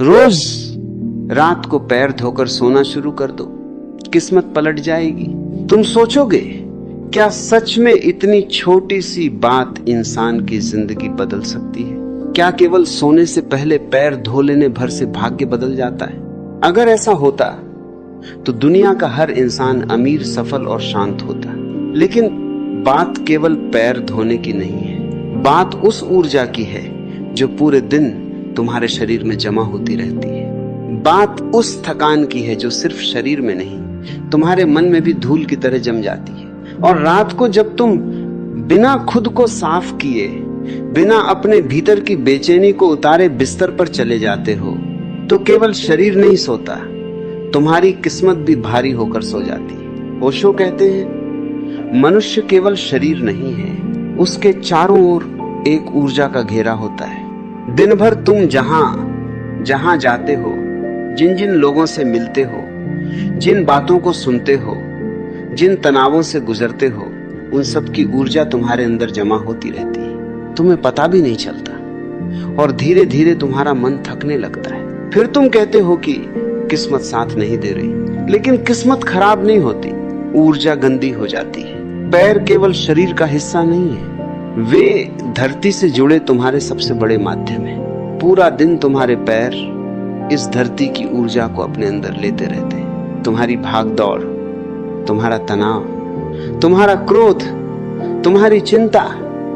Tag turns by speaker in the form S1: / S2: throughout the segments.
S1: रोज रात को पैर धोकर सोना शुरू कर दो, किस्मत पलट जाएगी। तुम सोचोगे क्या सच में इतनी छोटी सी बात इंसान की जिंदगी बदल सकती है? क्या केवल सोने से पहले पैर धो लेने भर से भाग्य बदल जाता है? अगर ऐसा होता तो दुनिया का हर इंसान अमीर, सफल और शांत होता। लेकिन बात केवल पैर धोने की नहीं है, बात उस ऊर्जा की है जो पूरे दिन तुम्हारे शरीर में जमा होती रहती है। बात उस थकान की है जो सिर्फ शरीर में नहीं, तुम्हारे मन में भी धूल की तरह जम जाती है। और रात को जब तुम बिना खुद को साफ किए, बिना अपने भीतर की बेचैनी को उतारे बिस्तर पर चले जाते हो, तो केवल शरीर नहीं सोता, तुम्हारी किस्मत भी भारी होकर सो जाती है। ओशो कहते हैं, मनुष्य केवल शरीर नहीं है, उसके चारों ओर एक ऊर्जा का घेरा होता है। दिन भर तुम जहां जहां जाते हो, जिन जिन लोगों से मिलते हो, जिन बातों को सुनते हो, जिन तनावों से गुजरते हो, उन सब की ऊर्जा तुम्हारे अंदर जमा होती रहती है, तुम्हें पता भी नहीं चलता। और धीरे धीरे तुम्हारा मन थकने लगता है। फिर तुम कहते हो कि किस्मत साथ नहीं दे रही, लेकिन किस्मत खराब नहीं होती, ऊर्जा गंदी हो जाती है। पैर केवल शरीर का हिस्सा नहीं है, वे धरती से जुड़े तुम्हारे सबसे बड़े माध्यम हैं। पूरा दिन तुम्हारे पैर इस धरती की ऊर्जा को अपने अंदर लेते रहते हैं। तुम्हारी भाग दौड़, तुम्हारा तनाव, तुम्हारा क्रोध, तुम्हारी चिंता,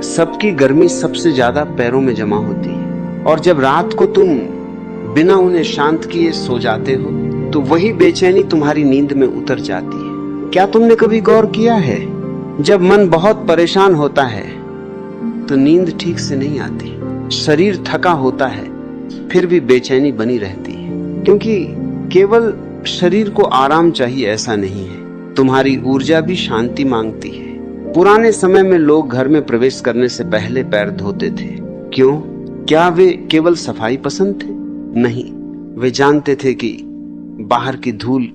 S1: सबकी गर्मी सबसे ज्यादा पैरों में जमा होती है। और जब रात को तुम बिना उन्हें शांत किए सो जाते हो, तो वही बेचैनी तुम्हारी नींद में उतर जाती है। क्या तुमने कभी गौर किया है, जब मन बहुत परेशान होता है तो नींद ठीक से नहीं आती, शरीर थका होता है, फिर भी बेचैनी बनी रहती है। क्योंकि केवल शरीर को आराम चाहिए ऐसा नहीं है, तुम्हारी ऊर्जा भी शांति मांगती है। पुराने समय में लोग घर में प्रवेश करने से पहले पैर धोते थे। क्यों? क्या वे केवल सफाई पसंद थे? नहीं, वे जानते थे कि बाहर की धूल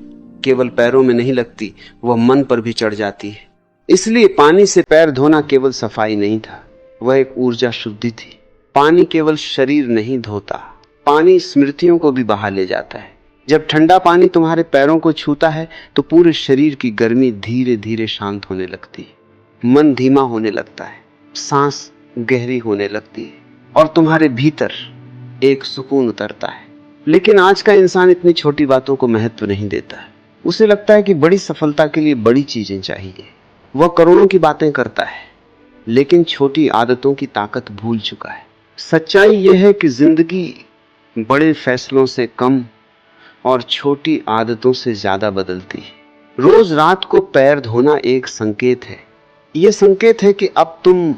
S1: केवल पैरों में नहीं लगती, वह मन पर भी चढ़ जाती है। इसलिए पानी से पैर धोना केवल सफाई नहीं था, वह एक ऊर्जा शुद्धि थी। पानी केवल शरीर नहीं धोता, पानी स्मृतियों को भी बहा ले जाता है। जब ठंडा पानी तुम्हारे पैरों को छूता है तो पूरे शरीर की गर्मी धीरे धीरे शांत होने लगती है, मन धीमा होने लगता है, सांस गहरी होने लगती है और तुम्हारे भीतर एक सुकून उतरता है। लेकिन आज का इंसान इतनी छोटी बातों को महत्व नहीं देता है। उसे लगता है कि बड़ी सफलता के लिए बड़ी चीजें चाहिए। वह करोड़ों की बातें करता है, लेकिन छोटी आदतों की ताकत भूल चुका है। सच्चाई यह है कि जिंदगी बड़े फैसलों से कम और छोटी आदतों से ज्यादा बदलती है। रोज रात को पैर धोना एक संकेत है। यह संकेत है कि अब तुम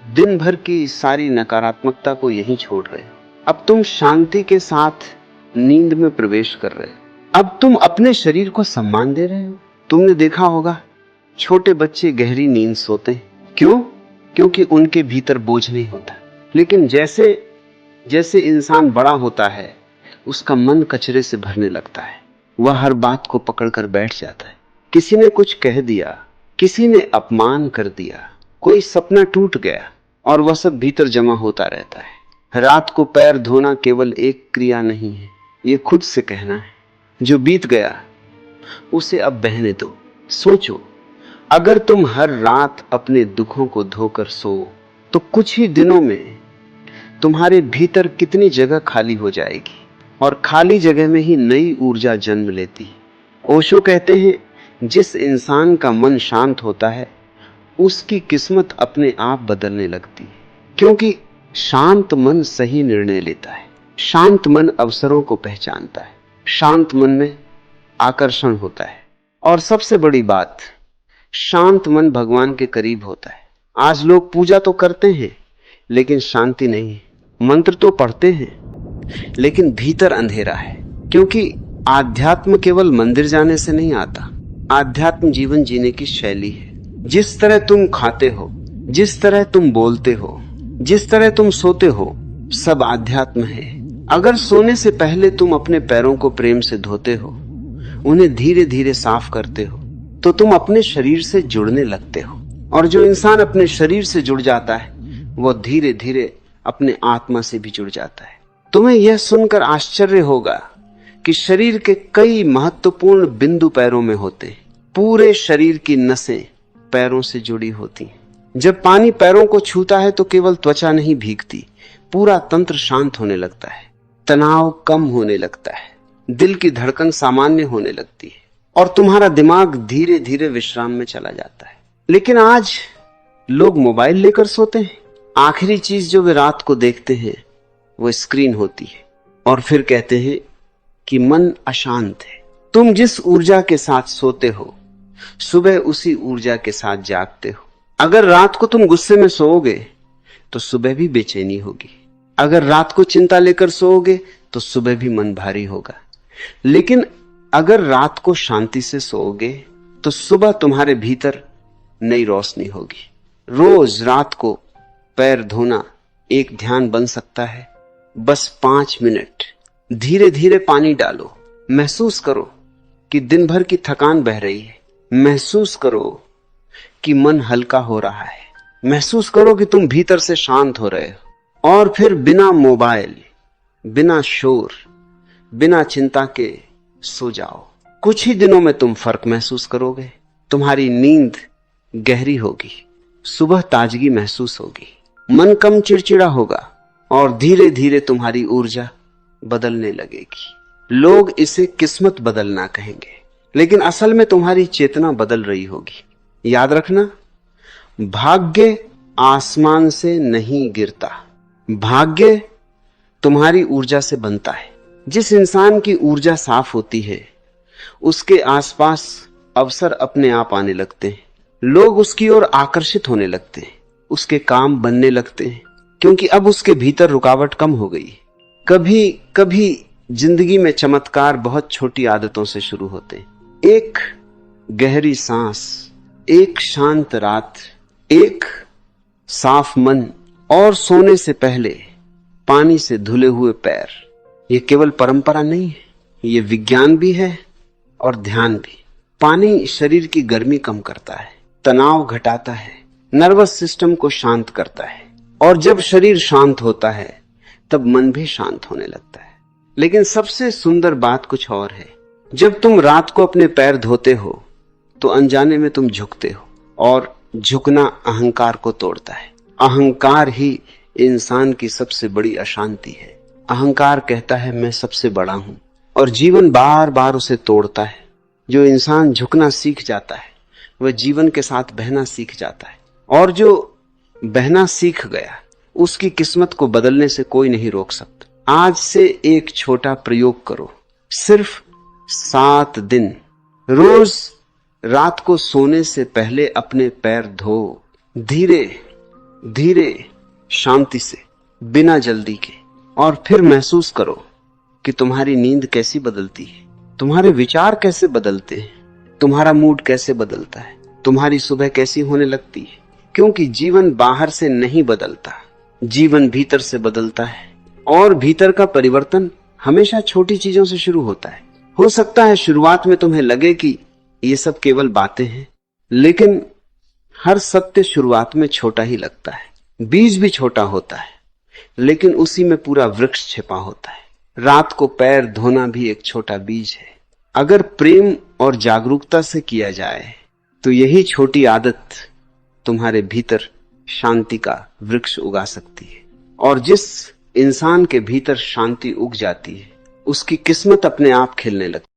S1: दिन भर की सारी नकारात्मकता को यहीं छोड़ रहे हो। अब तुम शांति के साथ नींद में प्रवेश कर रहे हो। अब तुम अपने शरीर को सम्मान दे रहे हो। तुमने देखा होगा, छोटे बच्चे गहरी नींद सोते हैं। क्यों? क्योंकि उनके भीतर बोझ नहीं होता। लेकिन जैसे जैसे इंसान बड़ा होता है, उसका मन कचरे से भरने लगता है। वह हर बात को पकड़कर बैठ जाता है। किसी ने कुछ कह दिया, किसी ने अपमान कर दिया, कोई सपना टूट गया, और वह सब भीतर जमा होता रहता है। रात को पैर धोना केवल एक क्रिया नहीं है, ये खुद से कहना है, जो बीत गया उसे अब बहने दो। सोचो, अगर तुम हर रात अपने दुखों को धोकर सो, तो कुछ ही दिनों में तुम्हारे भीतर कितनी जगह खाली हो जाएगी, और खाली जगह में ही नई ऊर्जा जन्म लेती है। ओशो कहते हैं, जिस इंसान का मन शांत होता है, उसकी किस्मत अपने आप बदलने लगती है। क्योंकि शांत मन सही निर्णय लेता है, शांत मन अवसरों को पहचानता है, शांत मन में आकर्षण होता है, और सबसे बड़ी बात, शांत मन भगवान के करीब होता है। आज लोग पूजा तो करते हैं, लेकिन शांति नहीं है। मंत्र तो पढ़ते हैं, लेकिन भीतर अंधेरा है। क्योंकि आध्यात्म केवल मंदिर जाने से नहीं आता, आध्यात्म जीवन जीने की शैली है। जिस तरह तुम खाते हो, जिस तरह तुम बोलते हो, जिस तरह तुम सोते हो, सब आध्यात्म है। अगर सोने से पहले तुम अपने पैरों को प्रेम से धोते हो, उन्हें धीरे धीरे साफ करते हो, तो तुम अपने शरीर से जुड़ने लगते हो। और जो इंसान अपने शरीर से जुड़ जाता है, वो धीरे धीरे अपने आत्मा से भी जुड़ जाता है। तुम्हें यह सुनकर आश्चर्य होगा कि शरीर के कई महत्वपूर्ण बिंदु पैरों में होते हैं। पूरे शरीर की नसें पैरों से जुड़ी होती हैं। जब पानी पैरों को छूता है तो केवल त्वचा नहीं भीगती, पूरा तंत्र शांत होने लगता है, तनाव कम होने लगता है, दिल की धड़कन सामान्य होने लगती है और तुम्हारा दिमाग धीरे धीरे विश्राम में चला जाता है। लेकिन आज लोग मोबाइल लेकर सोते हैं। आखिरी चीज जो वे रात को देखते हैं वो स्क्रीन होती है और फिर कहते हैं कि मन अशांत है। तुम जिस ऊर्जा के साथ सोते हो सुबह उसी ऊर्जा के साथ जागते हो। अगर रात को तुम गुस्से में सोओगे तो सुबह भी बेचैनी होगी। अगर रात को चिंता लेकर सोओगे तो सुबह भी मन भारी होगा। लेकिन अगर रात को शांति से सोओगे तो सुबह तुम्हारे भीतर नई रोशनी होगी। रोज रात को पैर धोना एक ध्यान बन सकता है। बस 5 मिनट धीरे धीरे पानी डालो। महसूस करो कि दिन भर की थकान बह रही है। महसूस करो कि मन हल्का हो रहा है। महसूस करो कि तुम भीतर से शांत हो रहे हो। और फिर बिना मोबाइल, बिना शोर, बिना चिंता के सो जाओ। कुछ ही दिनों में तुम फर्क महसूस करोगे। तुम्हारी नींद गहरी होगी, सुबह ताजगी महसूस होगी, मन कम चिड़चिड़ा होगा और धीरे धीरे तुम्हारी ऊर्जा बदलने लगेगी। लोग इसे किस्मत बदलना कहेंगे, लेकिन असल में तुम्हारी चेतना बदल रही होगी। याद रखना, भाग्य आसमान से नहीं गिरता, भाग्य तुम्हारी ऊर्जा से बनता है। जिस इंसान की ऊर्जा साफ होती है उसके आसपास अवसर अपने आप आने लगते हैं। लोग उसकी ओर आकर्षित होने लगते हैं, उसके काम बनने लगते हैं, क्योंकि अब उसके भीतर रुकावट कम हो गई। कभी कभी जिंदगी में चमत्कार बहुत छोटी आदतों से शुरू होते हैं। एक गहरी सांस, एक शांत रात, एक साफ मन और सोने से पहले पानी से धुले हुए पैर। ये केवल परंपरा नहीं है, ये विज्ञान भी है और ध्यान भी। पानी शरीर की गर्मी कम करता है, तनाव घटाता है, नर्वस सिस्टम को शांत करता है और जब शरीर शांत होता है तब मन भी शांत होने लगता है। लेकिन सबसे सुंदर बात कुछ और है। जब तुम रात को अपने पैर धोते हो तो अनजाने में तुम झुकते हो और झुकना अहंकार को तोड़ता है। अहंकार ही इंसान की सबसे बड़ी अशांति है। अहंकार कहता है मैं सबसे बड़ा हूं और जीवन बार बार उसे तोड़ता है। जो इंसान झुकना सीख जाता है वह जीवन के साथ बहना सीख जाता है और जो बहना सीख गया उसकी किस्मत को बदलने से कोई नहीं रोक सकता। आज से एक छोटा प्रयोग करो। सिर्फ 7 दिन रोज रात को सोने से पहले अपने पैर धो, धीरे धीरे, शांति से, बिना जल्दी के, और फिर महसूस करो कि तुम्हारी नींद कैसी बदलती है, तुम्हारे विचार कैसे बदलते हैं, तुम्हारा मूड कैसे बदलता है, तुम्हारी सुबह कैसी होने लगती है। क्योंकि जीवन बाहर से नहीं बदलता, जीवन भीतर से बदलता है और भीतर का परिवर्तन हमेशा छोटी चीजों से शुरू होता है। हो सकता है शुरुआत में तुम्हें लगे कि ये सब केवल बातें हैं, लेकिन हर सत्य शुरुआत में छोटा ही लगता है। बीज भी छोटा होता है लेकिन उसी में पूरा वृक्ष छिपा होता है। रात को पैर धोना भी एक छोटा बीज है। अगर प्रेम और जागरूकता से किया जाए तो यही छोटी आदत तुम्हारे भीतर शांति का वृक्ष उगा सकती है। और जिस इंसान के भीतर शांति उग जाती है उसकी किस्मत अपने आप खिलने लगती है।